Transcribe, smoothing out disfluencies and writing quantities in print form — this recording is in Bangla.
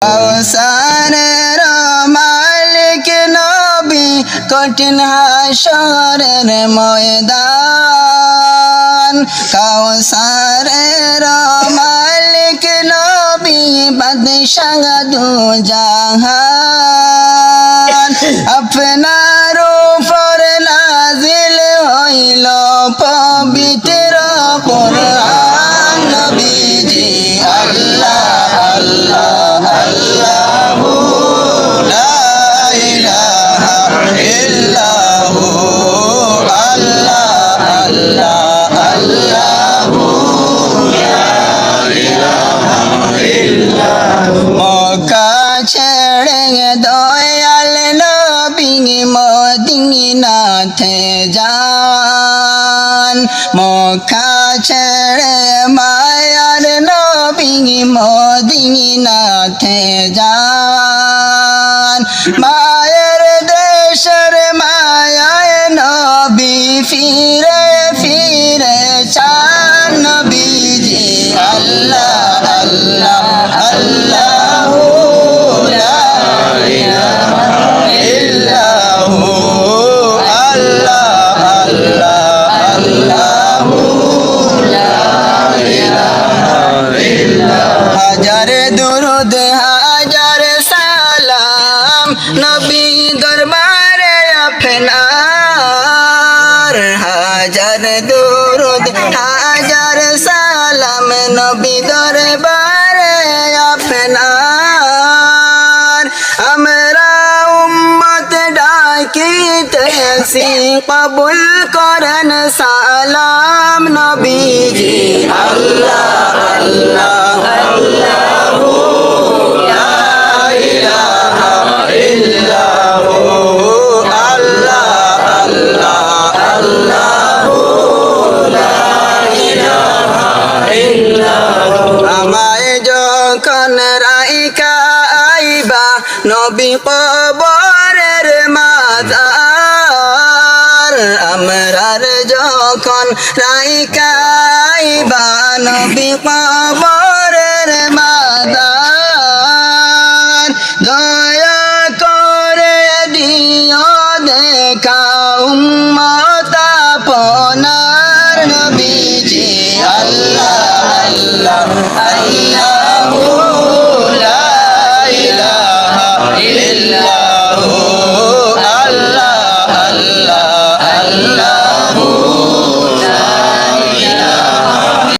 কাউসারের মালিক নবী কঠিন হাসরের ময়দান কাউসারের মালিক নবী বাদশাহ দু জাহান আপনার উপর নাজিল হইল পবিত্র কোরআন নবীজি আল্লাহ আল্লাহ আল্লাহ লা ইলাহা ইল্লাহু আল্লাহ আল্লাহ আল্লাহ লা ইলাহা ইল্লাহু মক্কা ছেড়ে দয়াল নবী মদিনাতে যান মক্কা ছেড়ে মায়ার নবী মদিনাতে যান মায়ের দেশের মায়ায় নবী ফিরে ফিরে চান নবীজি আল্লাহ আল্লাহ আল্লাহ লা ইলাহা ইল্লাহু আল্লাহ আল্লাহ আল্লাহ লা ইলাহা ইল্লাহু হাজার দুরুদ হাজার সালাম নবী দরবারে আপনার হাজার দুরুদ হাজার সালাম নবী দরবারে আপনার আমরা উম্মত ডাকিতেছি কবুল করেন সালাম নবীজি আল্লাহ আল্লাহ আল্লাহ লা ইলাহা ইল্লাহু আল্লাহ আল্লাহ আল্লাহ লা ইলাহা ইল্লাহু আমায় যখন রাইকা আইবা নবী কবরের মাজার আমরার যখন রাইকা আইবা নবী কবর